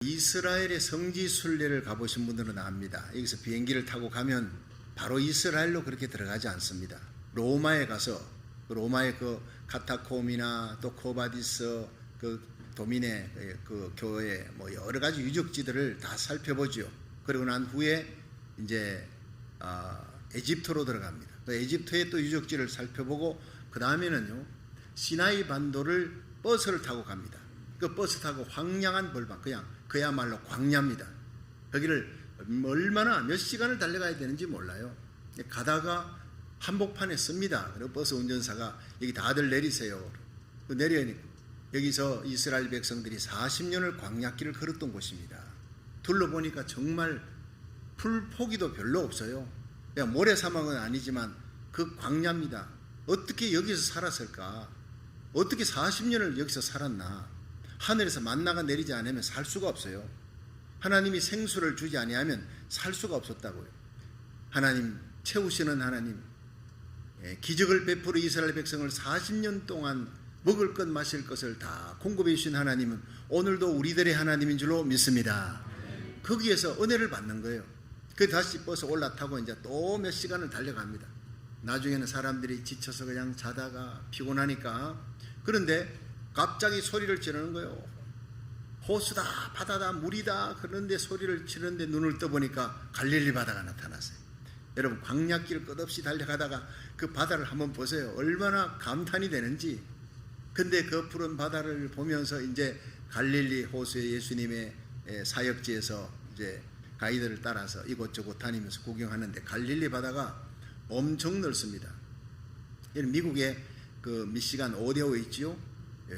이스라엘의 성지 순례를 가보신 분들은 압니다. 여기서 비행기를 타고 가면 바로 이스라엘로 그렇게 들어가지 않습니다. 로마에 가서 로마의 그 카타콤이나 또 코바디스 그 도민의 그 교회 뭐 여러 가지 유적지들을 다 살펴보죠. 그리고 난 후에 이제 에집트로 들어갑니다. 그 에집트의 또 유적지를 살펴보고 그 다음에는요 시나이 반도를 버스를 타고 갑니다. 그 버스 타고 황량한 벌방, 그야말로 광야입니다. 거기를 얼마나 몇 시간을 달려가야 되는지 몰라요. 가다가 한복판에 씁니다. 그리고 버스 운전사가 여기 다들 내리세요. 내려니까 여기서 이스라엘 백성들이 40년을 광야길을 걸었던 곳입니다. 둘러보니까 정말 풀포기도 별로 없어요. 그냥 모래사막은 아니지만 그 광야입니다. 어떻게 여기서 살았을까? 어떻게 40년을 여기서 살았나? 하늘에서 만나가 내리지 않으면 살 수가 없어요. 하나님이 생수를 주지 아니하면 살 수가 없었다고요. 하나님 채우시는 하나님, 기적을 베풀어 이스라엘 백성을 40년 동안 먹을 것 마실 것을 다 공급해 주신 하나님은 오늘도 우리들의 하나님인 줄로 믿습니다. 거기에서 은혜를 받는 거예요. 그 다시 버스 올라타고 이제 또 몇 시간을 달려갑니다. 나중에는 사람들이 지쳐서 그냥 자다가 피곤하니까. 그런데 갑자기 소리를 지르는 거예요. 호수다, 바다다, 물이다. 그런데 소리를 지르는데 눈을 떠보니까 갈릴리 바다가 나타났어요. 여러분 광야길 끝없이 달려가다가 그 바다를 한번 보세요. 얼마나 감탄이 되는지. 근데 그 푸른 바다를 보면서 이제 갈릴리 호수의 예수님의 사역지에서 이제 가이드를 따라서 이곳저곳 다니면서 구경하는데 갈릴리 바다가 엄청 넓습니다. 미국의 그 미시간 오데오에 있지요.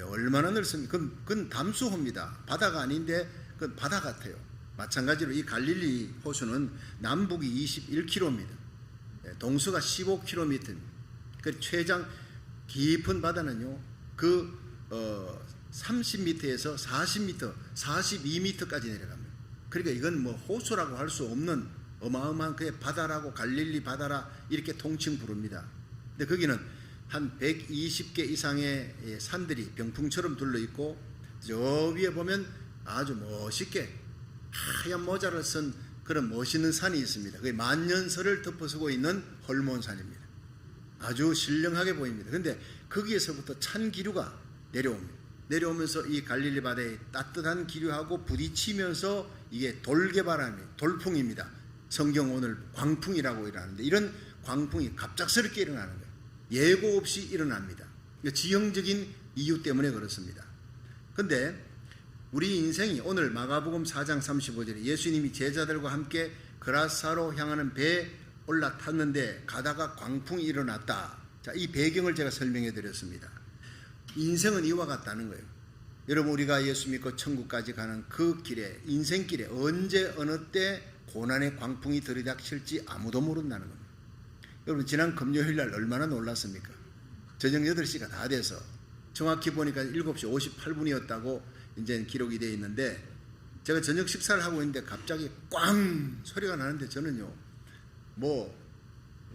얼마나 넓습니까? 그건 담수호입니다. 바다가 아닌데 그건 바다 같아요. 마찬가지로 이 갈릴리 호수는 남북이 21km입니다. 동수가 15km입니다. 그 최장 깊은 바다는요, 그 30m에서 40m, 42m까지 내려갑니다. 그러니까 이건 뭐 호수라고 할 수 없는 어마어마한 그의 바다라고 갈릴리 바다라 이렇게 통칭 부릅니다. 근데 거기는 한 120개 이상의 산들이 병풍처럼 둘러있고 저 위에 보면 아주 멋있게 하얀 모자를 쓴 그런 멋있는 산이 있습니다. 그게 만년설을 덮어쓰고 있는 헐몬산입니다. 아주 신령하게 보입니다. 그런데 거기에서부터 찬 기류가 내려옵니다. 내려오면서 이 갈릴리 바다의 따뜻한 기류하고 부딪히면서 이게 돌개바람이 돌풍입니다. 성경 오늘 광풍이라고 일하는데 이런 광풍이 갑작스럽게 일어나는 거예요. 예고 없이 일어납니다. 지형적인 이유 때문에 그렇습니다. 그런데 우리 인생이 오늘 마가복음 4장 35절에 예수님이 제자들과 함께 그라사로 향하는 배에 올라탔는데 가다가 광풍이 일어났다. 자, 이 배경을 제가 설명해 드렸습니다. 인생은 이와 같다는 거예요. 여러분 우리가 예수 믿고 천국까지 가는 그 길에 인생길에 언제 어느 때 고난의 광풍이 들이닥칠지 아무도 모른다는 겁니다. 여러분 지난 금요일 날 얼마나 놀랐습니까? 저녁 8시가 다 돼서 정확히 보니까 7시 58분이었다고 이제 기록이 되어 있는데 제가 저녁 식사를 하고 있는데 갑자기 꽝 소리가 나는데 저는요 뭐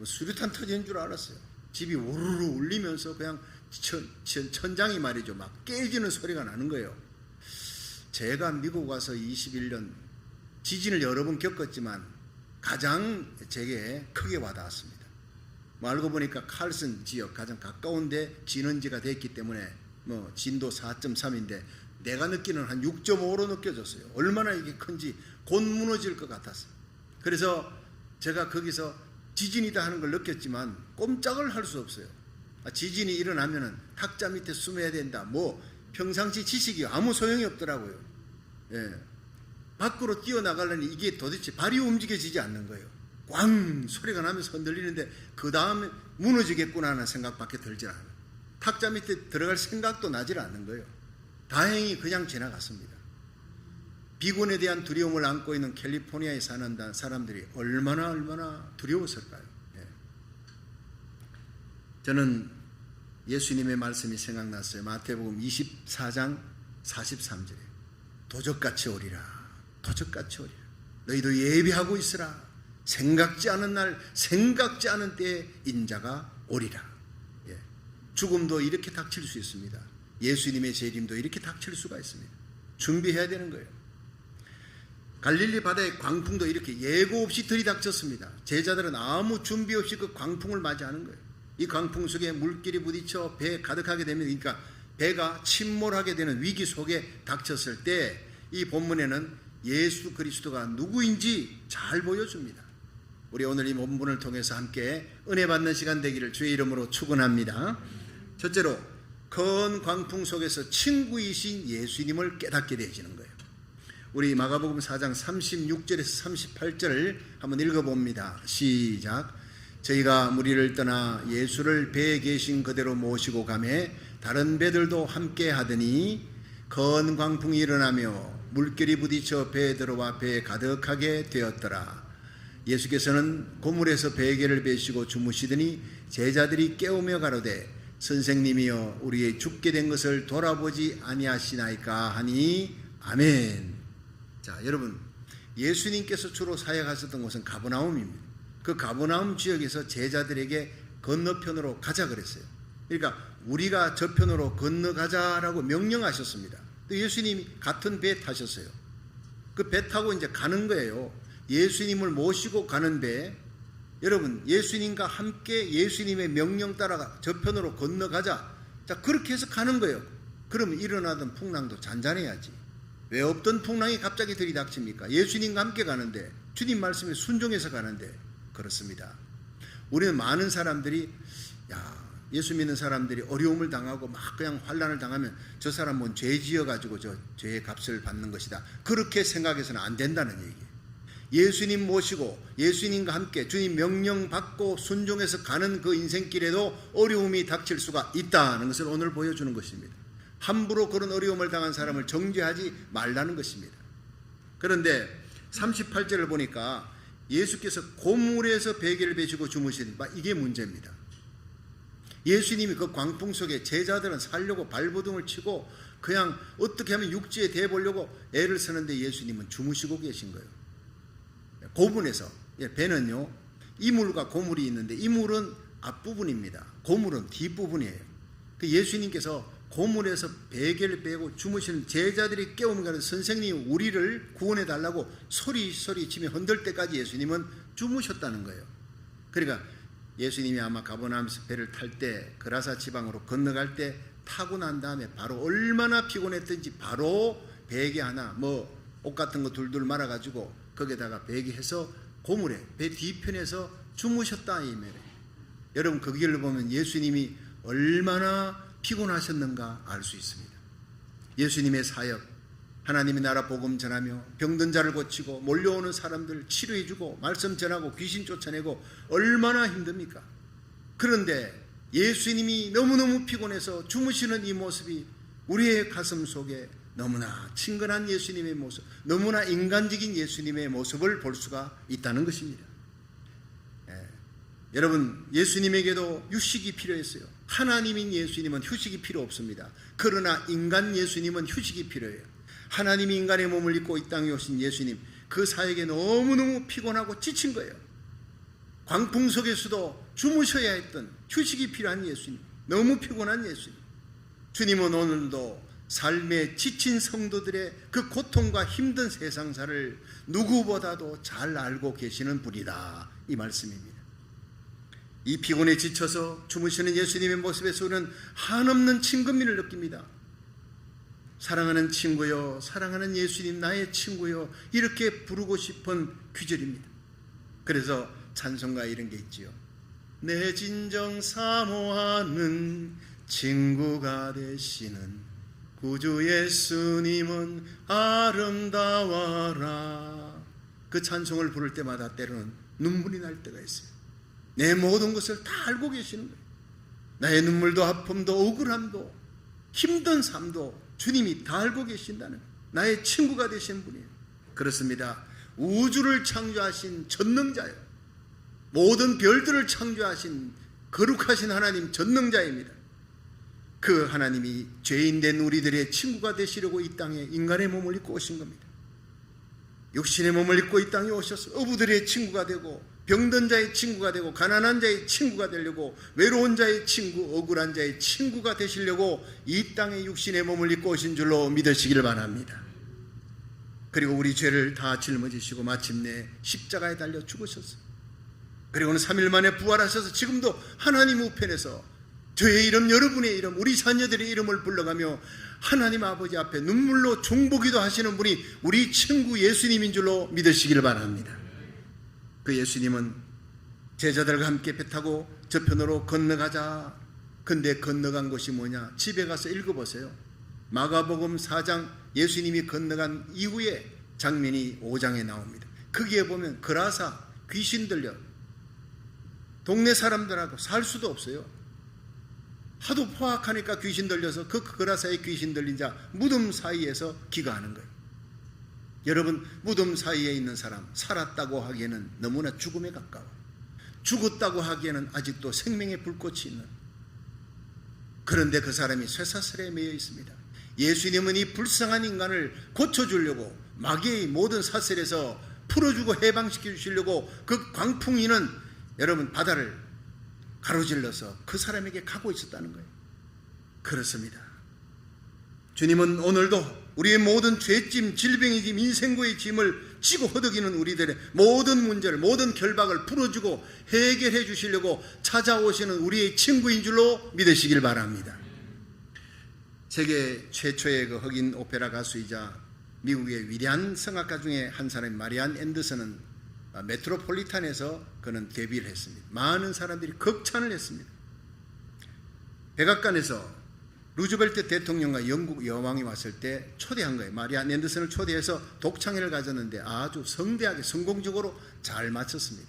수류탄 터지는 줄 알았어요. 집이 우르르 울리면서 그냥 천장이 말이죠 막 깨지는 소리가 나는 거예요. 제가 미국 와서 21년 지진을 여러 번 겪었지만 가장 제게 크게 와닿았습니다. 뭐 알고 보니까 칼슨 지역 가장 가까운데 진원지가 됐기 때문에 뭐 진도 4.3인데 내가 느끼는 한 6.5로 느껴졌어요. 얼마나 이게 큰지 곧 무너질 것 같았어요. 그래서 제가 거기서 지진이다 하는 걸 느꼈지만 꼼짝을 할 수 없어요. 지진이 일어나면은 탁자 밑에 숨어야 된다. 뭐 평상시 지식이 아무 소용이 없더라고요. 예. 밖으로 뛰어나가려니 이게 도대체 발이 움직여지지 않는 거예요. 꽝 소리가 나면서 흔들리는데 그 다음에 무너지겠구나 하는 생각밖에 들지 않아요. 탁자 밑에 들어갈 생각도 나질 않는 거예요. 다행히 그냥 지나갔습니다. 비군에 대한 두려움을 안고 있는 캘리포니아에 사는 사람들이 얼마나 두려웠을까요? 예. 저는 예수님의 말씀이 생각났어요. 마태복음 24장 43절에 도적같이 오리라. 도적같이 오리라. 너희도 예비하고 있으라. 생각지 않은 날 생각지 않은 때에 인자가 오리라. 예. 죽음도 이렇게 닥칠 수 있습니다. 예수님의 재림도 이렇게 닥칠 수가 있습니다. 준비해야 되는 거예요. 갈릴리 바다의 광풍도 이렇게 예고 없이 들이닥쳤습니다. 제자들은 아무 준비 없이 그 광풍을 맞이하는 거예요. 이 광풍 속에 물길이 부딪혀 배에 가득하게 되면, 그러니까 배가 침몰하게 되는 위기 속에 닥쳤을 때 이 본문에는 예수 그리스도가 누구인지 잘 보여줍니다. 우리 오늘 이 본문을 통해서 함께 은혜 받는 시간 되기를 주의 이름으로 축원합니다. 첫째로, 큰 광풍 속에서 친구이신 예수님을 깨닫게 되어지는 거예요. 우리 마가복음 4장 36절에서 38절을 한번 읽어봅니다. 시작. 저희가 무리를 떠나 예수를 배에 계신 그대로 모시고 가매 다른 배들도 함께 하더니 큰 광풍이 일어나며 물결이 부딪혀 배에 들어와 배에 가득하게 되었더라. 예수께서는 고물에서 베개를 베시고 주무시더니 제자들이 깨우며 가로되 선생님이여 우리의 죽게 된 것을 돌아보지 아니하시나이까 하니 아멘. 자, 여러분, 예수님께서 주로 사역하셨던 곳은 가버나움입니다. 그 가버나움 지역에서 제자들에게 건너편으로 가자 그랬어요. 그러니까 우리가 저편으로 건너가자라고 명령하셨습니다. 또 예수님이 같은 배 타셨어요. 그 배 타고 이제 가는 거예요. 예수님을 모시고 가는 배. 여러분, 예수님과 함께 예수님의 명령 따라 저편으로 건너가자. 자, 그렇게 해서 가는 거예요. 그러면 일어나던 풍랑도 잔잔해야지. 왜 없던 풍랑이 갑자기 들이닥칩니까? 예수님과 함께 가는데, 주님 말씀에 순종해서 가는데. 그렇습니다. 우리는 많은 사람들이 예수 믿는 사람들이 어려움을 당하고 막 그냥 환난을 당하면 저 사람은 죄 지어가지고 저 죄의 값을 받는 것이다, 그렇게 생각해서는 안 된다는 얘기예요. 예수님 모시고 예수님과 함께 주님 명령 받고 순종해서 가는 그 인생길에도 어려움이 닥칠 수가 있다는 것을 오늘 보여주는 것입니다. 함부로 그런 어려움을 당한 사람을 정죄하지 말라는 것입니다. 그런데 38절을 보니까 예수께서 고물에서 베개를 베시고 주무시는, 이게 문제입니다. 예수님이 그 광풍 속에 제자들은 살려고 발버둥을 치고 그냥 어떻게 하면 육지에 대보려고 애를 쓰는데 예수님은 주무시고 계신 거예요. 고문에서. 배는요, 이물과 고물이 있는데 이물은 앞부분입니다. 고물은 뒷부분이에요. 그 예수님께서 고물에서 베개를 베고 주무시는 제자들이 깨우면 선생님이 우리를 구원해 달라고 소리치며 흔들 때까지 예수님은 주무셨다는 거예요. 그러니까 예수님이 아마 가버나움에서 배를 탈 때 그라사 지방으로 건너갈 때 타고 난 다음에 바로 얼마나 피곤했던지 바로 베개 하나 옷 같은 거 둘둘 말아가지고 거기에다가 베개해서 고물에 배 뒤편에서 주무셨다 이 말이에요. 여러분, 그 길을 보면 예수님이 얼마나 피곤하셨는가 알 수 있습니다. 예수님의 사역, 하나님의 나라 복음 전하며 병든 자를 고치고 몰려오는 사람들 치료해주고 말씀 전하고 귀신 쫓아내고 얼마나 힘듭니까? 그런데 예수님이 너무너무 피곤해서 주무시는 이 모습이 우리의 가슴 속에 너무나 친근한 예수님의 모습, 너무나 인간적인 예수님의 모습을 볼 수가 있다는 것입니다. 여러분, 예수님에게도 휴식이 필요했어요. 하나님인 예수님은 휴식이 필요 없습니다. 그러나 인간 예수님은 휴식이 필요해요. 하나님이 인간의 몸을 입고 이 땅에 오신 예수님, 그 사역에 너무너무 피곤하고 지친 거예요. 광풍 속에서도 주무셔야 했던 휴식이 필요한 예수님, 너무 피곤한 예수님. 주님은 오늘도 삶에 지친 성도들의 그 고통과 힘든 세상사를 누구보다도 잘 알고 계시는 분이다, 이 말씀입니다. 이 피곤에 지쳐서 주무시는 예수님의 모습에서 우리는 한없는 친근미를 느낍니다. 사랑하는 친구요, 사랑하는 예수님, 나의 친구요, 이렇게 부르고 싶은 귀절입니다. 그래서 찬송가에 이런 게 있지요. 내 진정 사모하는 친구가 되시는 구주 예수님은 아름다워라. 그 찬송을 부를 때마다 때로는 눈물이 날 때가 있어요. 내 모든 것을 다 알고 계시는 거예요. 나의 눈물도 아픔도 억울함도 힘든 삶도 주님이 다 알고 계신다는, 나의 친구가 되신 분이에요. 그렇습니다. 우주를 창조하신 전능자예요. 모든 별들을 창조하신 거룩하신 하나님 전능자입니다. 그 하나님이 죄인된 우리들의 친구가 되시려고 이 땅에 인간의 몸을 입고 오신 겁니다. 육신의 몸을 입고 이 땅에 오셔서 어부들의 친구가 되고 병든 자의 친구가 되고 가난한 자의 친구가 되려고, 외로운 자의 친구, 억울한 자의 친구가 되시려고 이 땅에 육신의 몸을 입고 오신 줄로 믿으시기를 바랍니다. 그리고 우리 죄를 다 짊어지시고 마침내 십자가에 달려 죽으셨어요. 그리고는 3일 만에 부활하셔서 지금도 하나님 우편에서 저의 이름, 여러분의 이름, 우리 자녀들의 이름을 불러가며 하나님 아버지 앞에 눈물로 중보기도 하시는 분이 우리 친구 예수님인 줄로 믿으시길 바랍니다. 그 예수님은 제자들과 함께 배 타고 저편으로 건너가자. 근데 건너간 곳이 뭐냐? 집에 가서 읽어보세요. 마가복음 4장 예수님이 건너간 이후에 장면이 5장에 나옵니다. 거기에 보면 그라사, 귀신 들려 동네 사람들하고 살 수도 없어요. 하도 포악하니까 귀신 들려서 그 그라사에 귀신 들린 자 무덤 사이에서 기거하는 거예요. 여러분, 무덤 사이에 있는 사람 살았다고 하기에는 너무나 죽음에 가까워. 죽었다고 하기에는 아직도 생명의 불꽃이 있는, 그런데 그 사람이 쇠사슬에 매여 있습니다. 예수님은 이 불쌍한 인간을 고쳐주려고 마귀의 모든 사슬에서 풀어주고 해방시켜 주시려고 그 광풍이는 여러분 바다를 가로질러서 그 사람에게 가고 있었다는 거예요. 그렇습니다. 주님은 오늘도 우리의 모든 죄짐, 질병의 짐, 인생고의 짐을 지고 허덕이는 우리들의 모든 문제를, 모든 결박을 풀어주고 해결해 주시려고 찾아오시는 우리의 친구인 줄로 믿으시길 바랍니다. 세계 최초의 그 흑인 오페라 가수이자 미국의 위대한 성악가 중에 한 사람인 마리안 앤더슨은 메트로폴리탄에서 그는 데뷔를 했습니다. 많은 사람들이 극찬을 했습니다. 백악관에서 루즈벨트 대통령과 영국 여왕이 왔을 때 초대한 거예요. 마리안 앤더슨을 초대해서 독창회를 가졌는데 아주 성대하게 성공적으로 잘 마쳤습니다.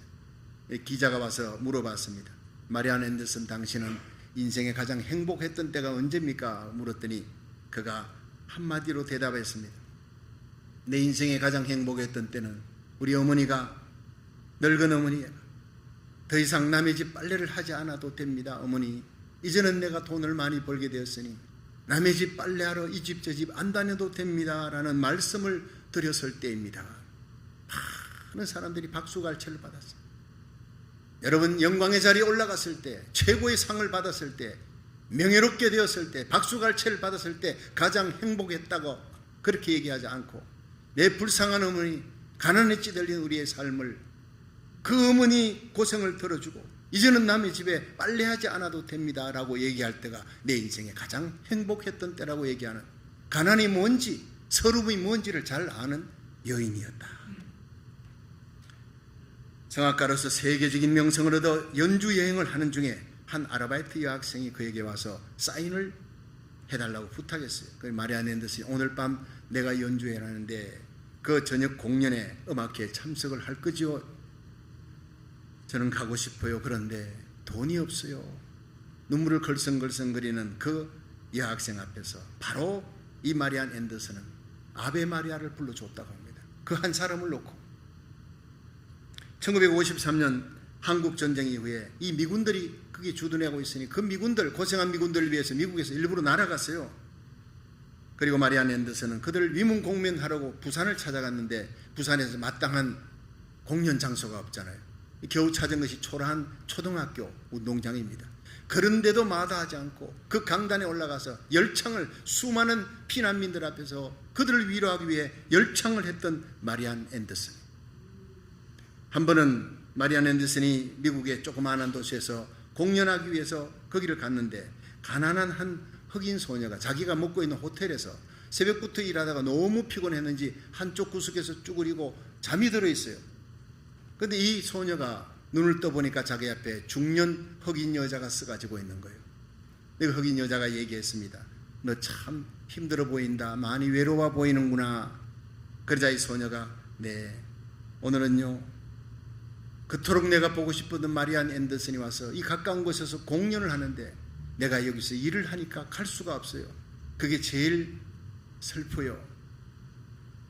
기자가 와서 물어봤습니다. 마리안 앤더슨, 당신은 인생에 가장 행복했던 때가 언제입니까? 물었더니 그가 한마디로 대답했습니다. 내 인생에 가장 행복했던 때는 우리 어머니가, 늙은 어머니가 더 이상 남의 집 빨래를 하지 않아도 됩니다. 어머니, 이제는 내가 돈을 많이 벌게 되었으니 남의 집 빨래하러 이 집 저 집 안 다녀도 됩니다 라는 말씀을 드렸을 때입니다. 많은 사람들이 박수갈채를 받았어요. 여러분, 영광의 자리에 올라갔을 때, 최고의 상을 받았을 때, 명예롭게 되었을 때, 박수갈채를 받았을 때 가장 행복했다고 그렇게 얘기하지 않고, 내 불쌍한 어머니, 가난에 찌들린 우리의 삶을 그 어머니 고생을 들어주고 이제는 남의 집에 빨래하지 않아도 됩니다 라고 얘기할 때가 내 인생에 가장 행복했던 때라고 얘기하는, 가난이 뭔지, 서름이 뭔지를 잘 아는 여인이었다. 성악가로서 세계적인 명성을 얻어 연주 여행을 하는 중에 한 아르바이트 여학생이 그에게 와서 사인을 해달라고 부탁했어요. 그 마리안 앤더슨이 오늘 밤 내가 연주회를 하는데 그 저녁 공연에 음악회에 참석을 할 거지요? 저는 가고 싶어요. 그런데 돈이 없어요. 눈물을 걸성걸성거리는 그 여학생 앞에서 바로 이 마리안 앤더슨은 아베 마리아를 불러줬다고 합니다. 그 한 사람을 놓고 1953년 한국전쟁 이후에 이 미군들이 거기 주둔하고 있으니 그 미군들, 고생한 미군들을 위해서 미국에서 일부러 날아갔어요. 그리고 마리안 앤더슨은 그들을 위문 공면하려고 부산을 찾아갔는데 부산에서 마땅한 공연 장소가 없잖아요. 겨우 찾은 것이 초라한 초등학교 운동장입니다. 그런데도 마다하지 않고 그 강단에 올라가서 열창을, 수많은 피난민들 앞에서 그들을 위로하기 위해 열창을 했던 마리안 앤더슨. 한 번은 마리안 앤더슨이 미국의 조그마한 도시에서 공연하기 위해서 거기를 갔는데 가난한 한 흑인 소녀가 자기가 묵고 있는 호텔에서 새벽부터 일하다가 너무 피곤했는지 한쪽 구석에서 쭈그리고 잠이 들어 있어요. 그런데 이 소녀가 눈을 떠보니까 자기 앞에 중년 흑인 여자가 쓰가지고 있는 거예요. 그 흑인 여자가 얘기했습니다. 너 참 힘들어 보인다. 많이 외로워 보이는구나. 그러자 이 소녀가 네, 오늘은요 그토록 내가 보고 싶었던 마리안 앤더슨이 와서 이 가까운 곳에서 공연을 하는데 내가 여기서 일을 하니까 갈 수가 없어요. 그게 제일 슬퍼요.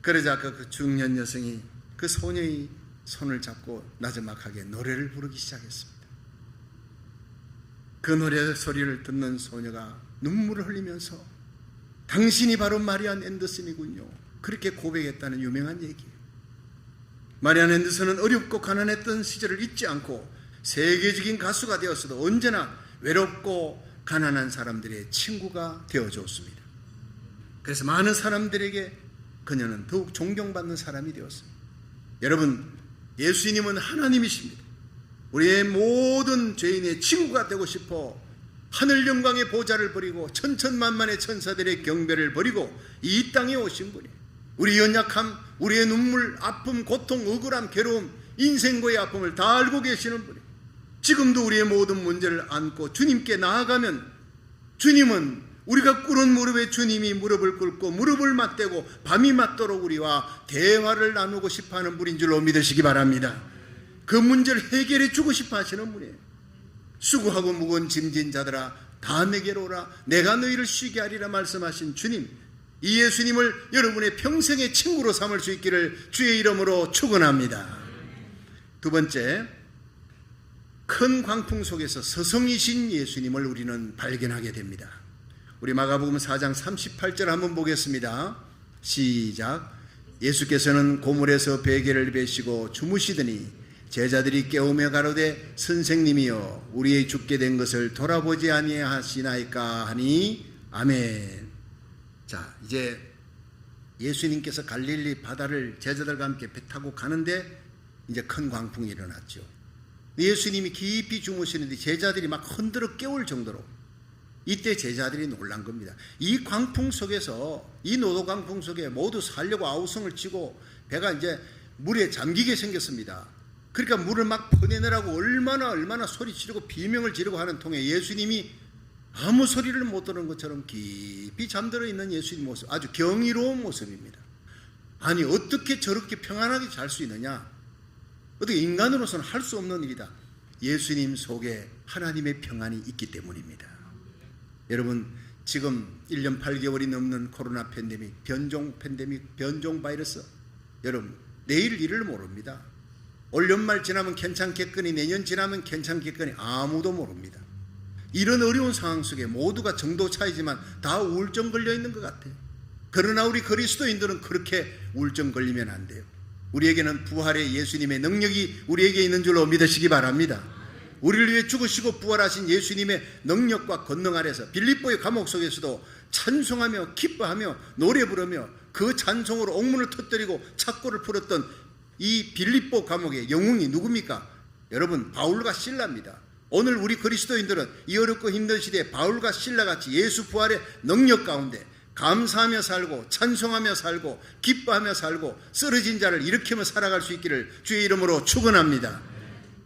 그러자 그 중년 여성이 그 소녀의 손을 잡고 나지막하게 노래를 부르기 시작했습니다. 그 노래 소리를 듣는 소녀가 눈물을 흘리면서 당신이 바로 마리안 앤더슨이군요. 그렇게 고백했다는 유명한 얘기예요. 마리안 앤더슨은 어렵고 가난했던 시절을 잊지 않고 세계적인 가수가 되었어도 언제나 외롭고 가난한 사람들의 친구가 되어줬습니다. 그래서 많은 사람들에게 그녀는 더욱 존경받는 사람이 되었습니다. 여러분, 예수님은 하나님이십니다. 우리의 모든 죄인의 친구가 되고 싶어 하늘 영광의 보좌를 버리고 천천만만의 천사들의 경배를 버리고 이 땅에 오신 분이에요. 우리 연약함, 우리의 눈물, 아픔, 고통, 억울함, 괴로움, 인생고의 아픔을 다 알고 계시는 분이에요. 지금도 우리의 모든 문제를 안고 주님께 나아가면 주님은 우리가 꿇은 무릎에 주님이 무릎을 꿇고 무릎을 맞대고 밤이 맞도록 우리와 대화를 나누고 싶어하는 분인 줄로 믿으시기 바랍니다. 그 문제를 해결해 주고 싶어 하시는 분이에요. 수고하고 무거운 짐진 자들아 다 내게로 오라 내가 너희를 쉬게 하리라 말씀하신 주님, 이 예수님을 여러분의 평생의 친구로 삼을 수 있기를 주의 이름으로 축원합니다. 두 번째, 큰 광풍 속에서 서성이신 예수님을 우리는 발견하게 됩니다. 우리 마가복음 4장 38절 한번 보겠습니다. 시작. 예수께서는 고물에서 베개를 베시고 주무시더니 제자들이 깨우며 가로되 선생님이여 우리의 죽게 된 것을 돌아보지 아니하시나이까 하니 아멘. 자, 이제 예수님께서 갈릴리 바다를 제자들과 함께 배 타고 가는데 이제 큰 광풍이 일어났죠. 예수님이 깊이 주무시는데 제자들이 막 흔들어 깨울 정도로, 이때 제자들이 놀란 겁니다. 이 광풍 속에서, 이 노도 광풍 속에 모두 살려고 아우성을 치고 배가 이제 물에 잠기게 생겼습니다. 그러니까 물을 막 퍼내느라고 얼마나 소리 지르고 비명을 지르고 하는 통에 예수님이 아무 소리를 못 들은 것처럼 깊이 잠들어 있는 예수님 모습, 아주 경이로운 모습입니다. 아니, 어떻게 저렇게 평안하게 잘 수 있느냐? 어떻게 인간으로서는 할 수 없는 일이다. 예수님 속에 하나님의 평안이 있기 때문입니다. 여러분, 지금 1년 8개월이 넘는 코로나 팬데믹, 변종 바이러스, 여러분 내일 일을 모릅니다. 올 연말 지나면 괜찮겠거니 내년 지나면 괜찮겠거니 아무도 모릅니다. 이런 어려운 상황 속에 모두가 정도 차이지만 다 우울증 걸려 있는 것 같아요. 그러나 우리 그리스도인들은 그렇게 우울증 걸리면 안 돼요. 우리에게는 부활의 예수님의 능력이 우리에게 있는 줄로 믿으시기 바랍니다. 우리를 위해 죽으시고 부활하신 예수님의 능력과 권능 아래서 빌립보의 감옥 속에서도 찬송하며 기뻐하며 노래 부르며 그 찬송으로 옥문을 터뜨리고 착고를 풀었던 이 빌립보 감옥의 영웅이 누굽니까? 여러분, 바울과 실라입니다. 오늘 우리 그리스도인들은 이 어렵고 힘든 시대에 바울과 실라같이 예수 부활의 능력 가운데 감사하며 살고 찬송하며 살고 기뻐하며 살고 쓰러진 자를 일으키며 살아갈 수 있기를 주의 이름으로 축원합니다.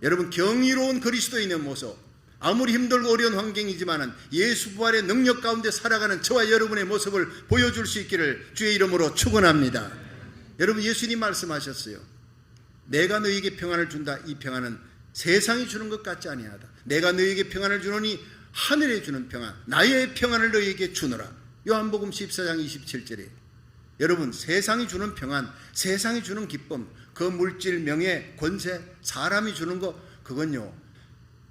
여러분, 경이로운 그리스도인의 모습, 아무리 힘들고 어려운 환경이지만 예수 부활의 능력 가운데 살아가는 저와 여러분의 모습을 보여줄 수 있기를 주의 이름으로 축원합니다. 여러분, 예수님 말씀하셨어요. 내가 너희에게 평안을 준다. 이 평안은 세상이 주는 것 같지 아니하다. 내가 너희에게 평안을 주노니 하늘에 주는 평안, 나의 평안을 너희에게 주노라. 요한복음 14장 27절에 여러분, 세상이 주는 평안, 세상이 주는 기쁨, 그 물질, 명예, 권세, 사람이 주는 거, 그건요,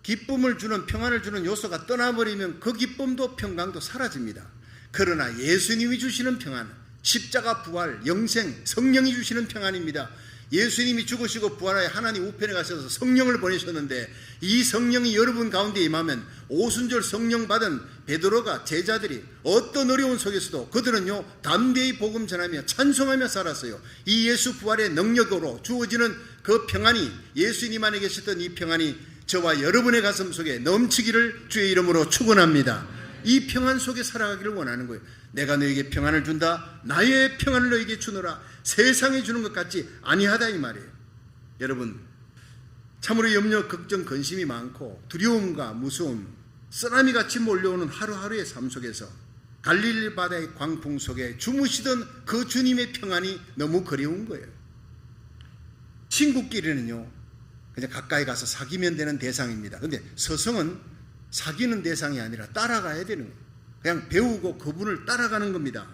기쁨을 주는, 평안을 주는 요소가 떠나버리면 그 기쁨도 평강도 사라집니다. 그러나 예수님이 주시는 평안, 십자가 부활, 영생, 성령이 주시는 평안입니다. 예수님이 죽으시고 부활하여 하나님 우편에 가셔서 성령을 보내셨는데 이 성령이 여러분 가운데 임하면 오순절 성령 받은 베드로가, 제자들이 어떤 어려운 속에서도 그들은요 담대히 복음 전하며 찬송하며 살았어요. 이 예수 부활의 능력으로 주어지는 그 평안이, 예수님 안에 계셨던 이 평안이 저와 여러분의 가슴 속에 넘치기를 주의 이름으로 축원합니다. 이 평안 속에 살아가기를 원하는 거예요. 내가 너에게 평안을 준다. 나의 평안을 너에게 주노라. 세상에 주는 것 같지 아니하다, 이 말이에요. 여러분, 참으로 염려, 걱정, 근심이 많고 두려움과 무서움, 쓰나미같이 몰려오는 하루하루의 삶 속에서 갈릴리 바다의 광풍 속에 주무시던 그 주님의 평안이 너무 그리운 거예요. 친구끼리는요 그냥 가까이 가서 사귀면 되는 대상입니다. 그런데 서성은 사귀는 대상이 아니라 따라가야 되는 거예요. 그냥 배우고 그분을 따라가는 겁니다.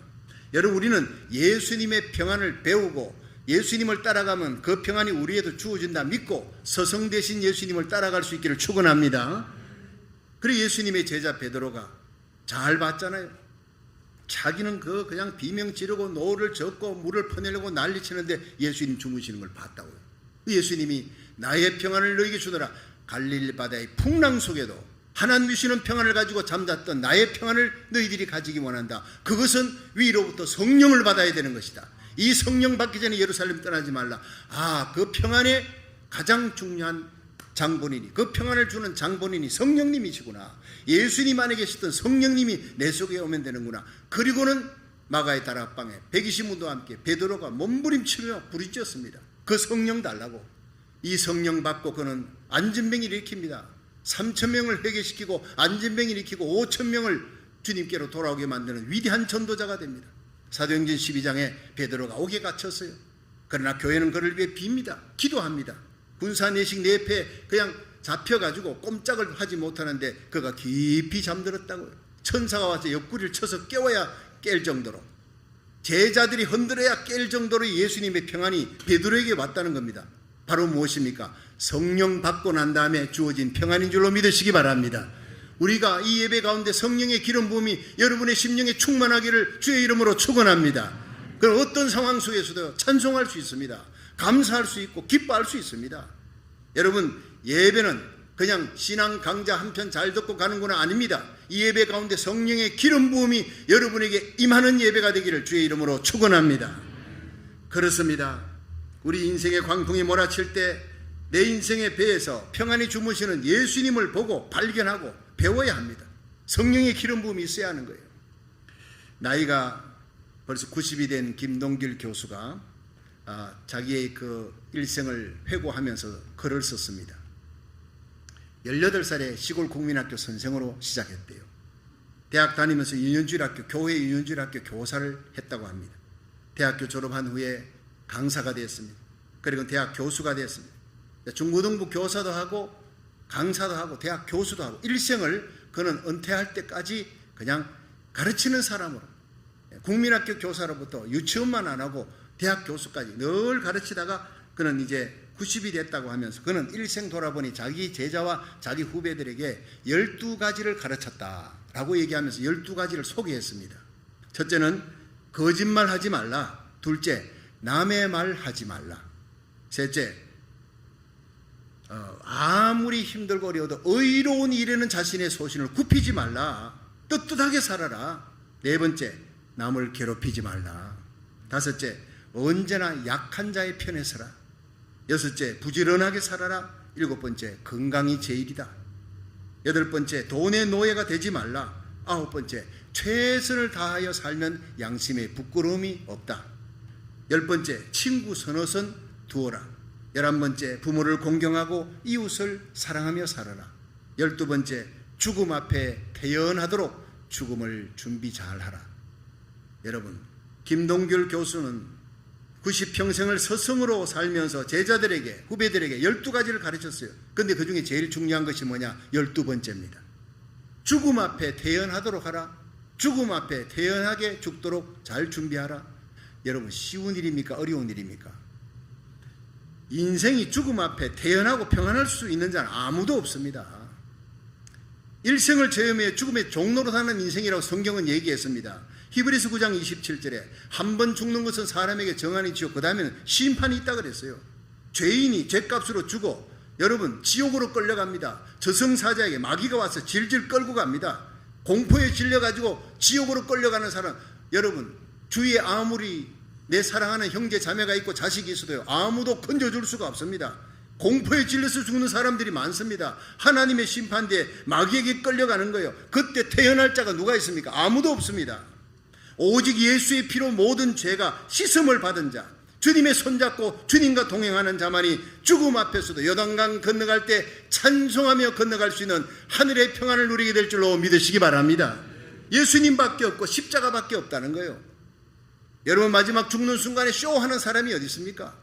여러분, 우리는 예수님의 평안을 배우고 예수님을 따라가면 그 평안이 우리에도 주어진다 믿고 서성 대신 예수님을 따라갈 수 있기를 축원합니다. 그리고 예수님의 제자 베드로가 잘 봤잖아요. 자기는 그냥 비명 지르고 노를 젓고 물을 퍼내려고 난리치는데 예수님 주무시는 걸 봤다고요. 예수님이 나의 평안을 너에게 주노라. 갈릴리 바다의 풍랑 속에도 하나님 주시는 평안을 가지고 잠잤던 나의 평안을 너희들이 가지기 원한다. 그것은 위로부터 성령을 받아야 되는 것이다. 이 성령 받기 전에 예루살렘 떠나지 말라. 그 평안의 가장 중요한 장본인이, 그 평안을 주는 장본인이 성령님이시구나. 예수님 안에 계셨던 성령님이 내 속에 오면 되는구나. 그리고는 마가의 다락방에 120문도와 함께 베드로가 몸부림치며 부르짖었습니다. 그 성령 달라고. 이 성령 받고 그는 안진병을 일으킵니다. 3,000명을 회개시키고 안진병을 일으키고 5,000명을 주님께로 돌아오게 만드는 위대한 전도자가 됩니다. 사도행전 12장에 베드로가 옥에 갇혔어요. 그러나 교회는 그를 위해 빕니다. 기도합니다. 군사내식 내패 그냥 잡혀가지고 꼼짝을 하지 못하는데 그가 깊이 잠들었다고요. 천사가 와서 옆구리를 쳐서 깨워야 깰 정도로, 제자들이 흔들어야 깰 정도로 예수님의 평안이 베드로에게 왔다는 겁니다. 바로 무엇입니까? 성령 받고 난 다음에 주어진 평안인 줄로 믿으시기 바랍니다. 우리가 이 예배 가운데 성령의 기름 부음이 여러분의 심령에 충만하기를 주의 이름으로 축원합니다. 그럼 어떤 상황 속에서도 찬송할 수 있습니다. 감사할 수 있고 기뻐할 수 있습니다. 여러분, 예배는 그냥 신앙 강좌 한 편 잘 듣고 가는구나 아닙니다. 이 예배 가운데 성령의 기름 부음이 여러분에게 임하는 예배가 되기를 주의 이름으로 축원합니다. 그렇습니다. 우리 인생의 광풍이 몰아칠 때 내 인생의 배에서 평안히 주무시는 예수님을 보고 발견하고 배워야 합니다. 성령의 기름 부음이 있어야 하는 거예요. 나이가 벌써 90이 된 김동길 교수가 자기의 그 일생을 회고하면서 글을 썼습니다. 18살에 시골 국민학교 선생으로 시작했대요. 대학 다니면서 유년주일학교, 교회 유년주일학교 교사를 했다고 합니다. 대학교 졸업한 후에 강사가 되었습니다. 그리고 대학 교수가 되었습니다. 중고등부 교사도 하고 강사도 하고 대학 교수도 하고 일생을 그는 은퇴할 때까지 그냥 가르치는 사람으로, 국민학교 교사로부터 유치원만 안 하고 대학 교수까지 늘 가르치다가 그는 이제 90이 됐다고 하면서 그는 일생 돌아보니 자기 제자와 자기 후배들에게 12가지를 가르쳤다라고 얘기하면서 12가지를 소개했습니다. 첫째는 거짓말 하지 말라. 둘째, 남의 말 하지 말라. 셋째, 아무리 힘들고 어려워도 의로운 일에는 자신의 소신을 굽히지 말라. 떳떳하게 살아라. 네 번째, 남을 괴롭히지 말라. 다섯째, 언제나 약한 자의 편에 서라. 여섯째, 부지런하게 살아라. 일곱 번째, 건강이 제일이다. 여덟 번째, 돈의 노예가 되지 말라. 아홉 번째, 최선을 다하여 살면 양심에 부끄러움이 없다. 열 번째, 친구 서너선 두어라. 11번째, 부모를 공경하고 이웃을 사랑하며 살아라. 12번째, 죽음 앞에 태연하도록 죽음을 준비 잘하라. 여러분, 김동길 교수는 90평생을 서성으로 살면서 제자들에게, 후배들에게 12가지를 가르쳤어요. 그런데 그 중에 제일 중요한 것이 뭐냐? 12번째입니다. 죽음 앞에 태연하도록 하라. 죽음 앞에 태연하게 죽도록 잘 준비하라. 여러분, 쉬운 일입니까? 어려운 일입니까? 인생이 죽음 앞에 태연하고 평안할 수 있는 자는 아무도 없습니다. 일생을 체험해 죽음의 종로로 사는 인생이라고 성경은 얘기했습니다. 히브리서 9장 27절에 한 번 죽는 것은 사람에게 정한이 지요 그 다음에는 심판이 있다 그랬어요. 죄인이 죄값으로 죽어 여러분 지옥으로 끌려갑니다. 저승사자에게 마귀가 와서 질질 끌고 갑니다. 공포에 질려가지고 지옥으로 끌려가는 사람, 여러분 주위에 아무리 내 사랑하는 형제 자매가 있고 자식이 있어도요, 아무도 건져줄 수가 없습니다. 공포에 질려서 죽는 사람들이 많습니다. 하나님의 심판대에 마귀에게 끌려가는 거예요. 그때 태어날 자가 누가 있습니까? 아무도 없습니다. 오직 예수의 피로 모든 죄가 씻음을 받은 자, 주님의 손잡고 주님과 동행하는 자만이 죽음 앞에서도 요단강 건너갈 때 찬송하며 건너갈 수 있는 하늘의 평안을 누리게 될 줄로 믿으시기 바랍니다. 예수님밖에 없고 십자가밖에 없다는 거예요. 여러분, 마지막 죽는 순간에 쇼하는 사람이 어디 있습니까?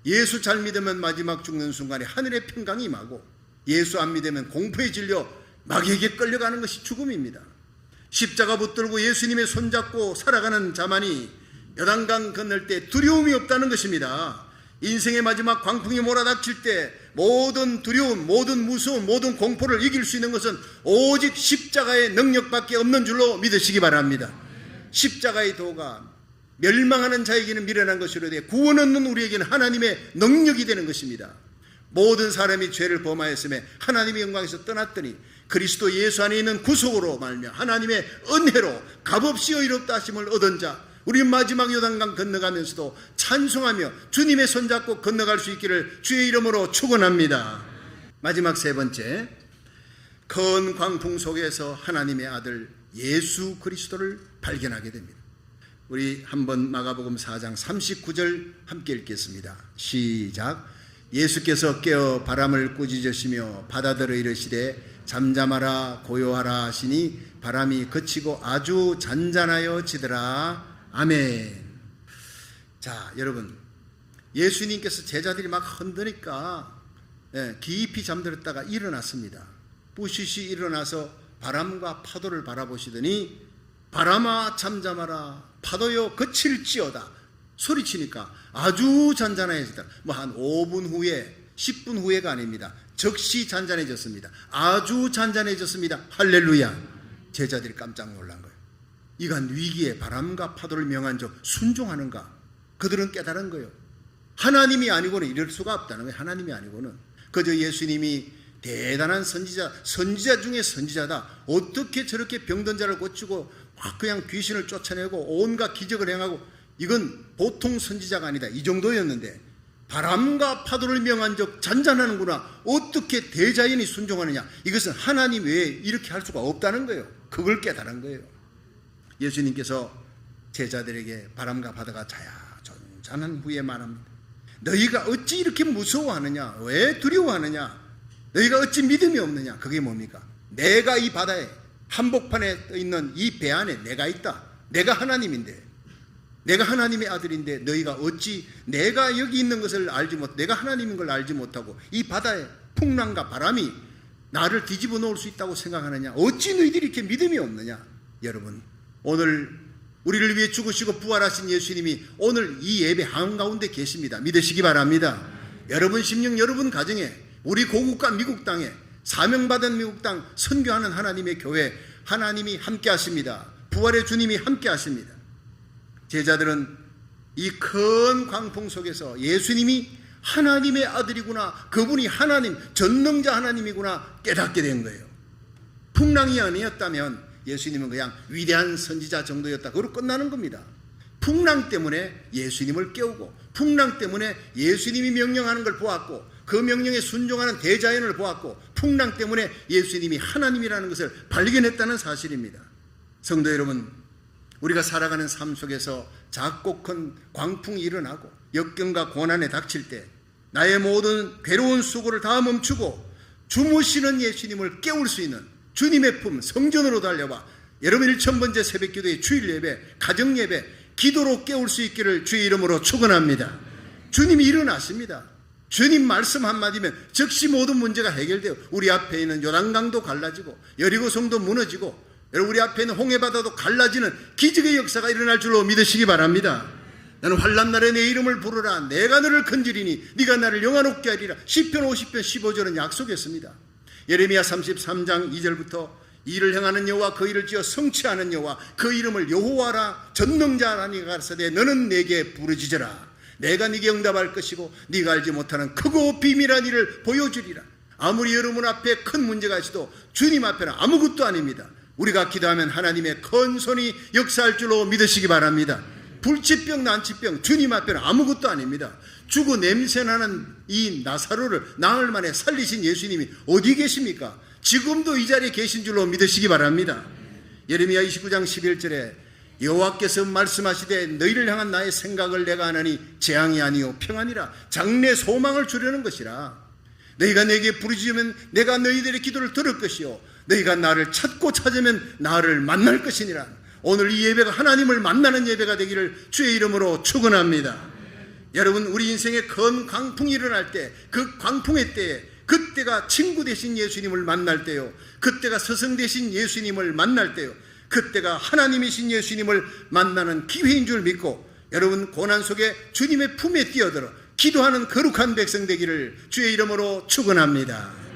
예수 잘 믿으면 마지막 죽는 순간에 하늘의 평강이 임하고, 예수 안 믿으면 공포에 질려 마귀에게 끌려가는 것이 죽음입니다. 십자가 붙들고 예수님의 손잡고 살아가는 자만이 요단강 건널 때 두려움이 없다는 것입니다. 인생의 마지막 광풍이 몰아닥칠 때 모든 두려움, 모든 무서움, 모든 공포를 이길 수 있는 것은 오직 십자가의 능력밖에 없는 줄로 믿으시기 바랍니다. 십자가의 도가 멸망하는 자에게는 미련한 것이로되 구원 얻는 우리에게는 하나님의 능력이 되는 것입니다. 모든 사람이 죄를 범하였음에 하나님의 영광에서 떠났더니 그리스도 예수 안에 있는 구속으로 말며 하나님의 은혜로 값없이 의롭다 하심을 얻은 자, 우리 마지막 요단강 건너가면서도 찬송하며 주님의 손잡고 건너갈 수 있기를 주의 이름으로 축원합니다. 마지막 세 번째, 큰 광풍 속에서 하나님의 아들 예수 그리스도를 발견하게 됩니다. 우리 한번 마가복음 4장 39절 함께 읽겠습니다. 시작. 예수께서 깨어 바람을 꾸짖으시며 바다들어 이르시되 잠잠하라 고요하라 하시니 바람이 그치고 아주 잔잔하여 지더라. 아멘. 자, 여러분, 예수님께서 제자들이 막 흔드니까 깊이 잠들었다가 일어났습니다. 부시시 일어나서 바람과 파도를 바라보시더니 바람아 잠잠하라 파도여 그칠지어다 소리치니까 아주 잔잔해지더라. 뭐 한 5분 후에 10분 후에가 아닙니다. 즉시 잔잔해졌습니다. 아주 잔잔해졌습니다. 할렐루야. 제자들이 깜짝 놀란 거예요. 이간 위기에 바람과 파도를 명한 적 순종하는가? 그들은 깨달은 거예요. 하나님이 아니고는 이럴 수가 없다는 거예요. 하나님이 아니고는. 그저 예수님이 대단한 선지자 중에 선지자다. 어떻게 저렇게 병든 자를 고치고 그냥 귀신을 쫓아내고 온갖 기적을 행하고, 이건 보통 선지자가 아니다. 이 정도였는데 바람과 파도를 명한 적 잔잔하는구나. 어떻게 대자연이 순종하느냐. 이것은 하나님 외에 이렇게 할 수가 없다는 거예요. 그걸 깨달은 거예요. 예수님께서 제자들에게 바람과 바다가 잔잔한 후에 말합니다. 너희가 어찌 이렇게 무서워하느냐? 왜 두려워하느냐? 너희가 어찌 믿음이 없느냐? 그게 뭡니까? 내가 이 바다에 한복판에 떠 있는 이 배 안에 내가 있다. 내가 하나님인데, 내가 하나님의 아들인데 너희가 어찌 내가 여기 있는 것을 알지 못, 내가 하나님인 걸 알지 못하고 이 바다에 풍랑과 바람이 나를 뒤집어 놓을 수 있다고 생각하느냐? 어찌 너희들이 이렇게 믿음이 없느냐? 여러분, 오늘 우리를 위해 죽으시고 부활하신 예수님이 오늘 이 예배 한가운데 계십니다. 믿으시기 바랍니다. 여러분 심령, 여러분 가정에, 우리 고국과 미국 땅에, 사명받은 미국 땅 선교하는 하나님의 교회, 하나님이 함께 하십니다. 부활의 주님이 함께 하십니다. 제자들은 이 큰 광풍 속에서 예수님이 하나님의 아들이구나, 그분이 하나님, 전능자 하나님이구나 깨닫게 된 거예요. 풍랑이 아니었다면 예수님은 그냥 위대한 선지자 정도였다, 그걸로 끝나는 겁니다. 풍랑 때문에 예수님을 깨우고, 풍랑 때문에 예수님이 명령하는 걸 보았고, 그 명령에 순종하는 대자연을 보았고, 풍랑 때문에 예수님이 하나님이라는 것을 발견했다는 사실입니다. 성도 여러분, 우리가 살아가는 삶 속에서 작고 큰 광풍이 일어나고 역경과 고난에 닥칠 때 나의 모든 괴로운 수고를 다 멈추고 주무시는 예수님을 깨울 수 있는 주님의 품 성전으로 달려와 여러분 1000번째 새벽기도의 주일 예배, 가정 예배, 기도로 깨울 수 있기를 주의 이름으로 축원합니다. 주님이 일어나십니다. 주님 말씀 한마디면 즉시 모든 문제가 해결돼요. 우리 앞에 있는 요단강도 갈라지고 여리고성도 무너지고 여러분 우리 앞에 있는 홍해바다도 갈라지는 기적의 역사가 일어날 줄로 믿으시기 바랍니다. 나는 환난 날에 내 이름을 부르라. 내가 너를 건지리니 네가 나를 영화롭게 하리라. 시편 50편 15절은 약속했습니다. 예레미야 33장 2절부터 일을 행하는 여호와 그 일을 지어 성취하는 여호와 그 이름을 여호와라 전능자라니 가라사대 너는 내게 부르짖으라. 내가 네게 응답할 것이고 네가 알지 못하는 크고 비밀한 일을 보여주리라. 아무리 여러분 앞에 큰 문제가 있어도 주님 앞에는 아무것도 아닙니다. 우리가 기도하면 하나님의 큰 손이 역사할 줄로 믿으시기 바랍니다. 불치병 난치병 주님 앞에는 아무것도 아닙니다. 죽어 냄새나는 이 나사로를 나흘 만에 살리신 예수님이 어디 계십니까? 지금도 이 자리에 계신 줄로 믿으시기 바랍니다. 예레미야 29장 11절에 여호와께서 말씀하시되 너희를 향한 나의 생각을 내가 아나니 재앙이 아니요 평안이라 장래 소망을 주려는 것이라. 너희가 내게 부르짖으면 내가 너희들의 기도를 들을 것이요 너희가 나를 찾고 찾으면 나를 만날 것이니라. 오늘 이 예배가 하나님을 만나는 예배가 되기를 주의 이름으로 축원합니다. 여러분 우리 인생에 큰 광풍이 일어날 때 그 광풍의 때에 그때가 친구 되신 예수님을 만날 때요, 그때가 스승 되신 예수님을 만날 때요, 그때가 하나님이신 예수님을 만나는 기회인 줄 믿고 여러분 고난 속에 주님의 품에 뛰어들어 기도하는 거룩한 백성 되기를 주의 이름으로 축원합니다.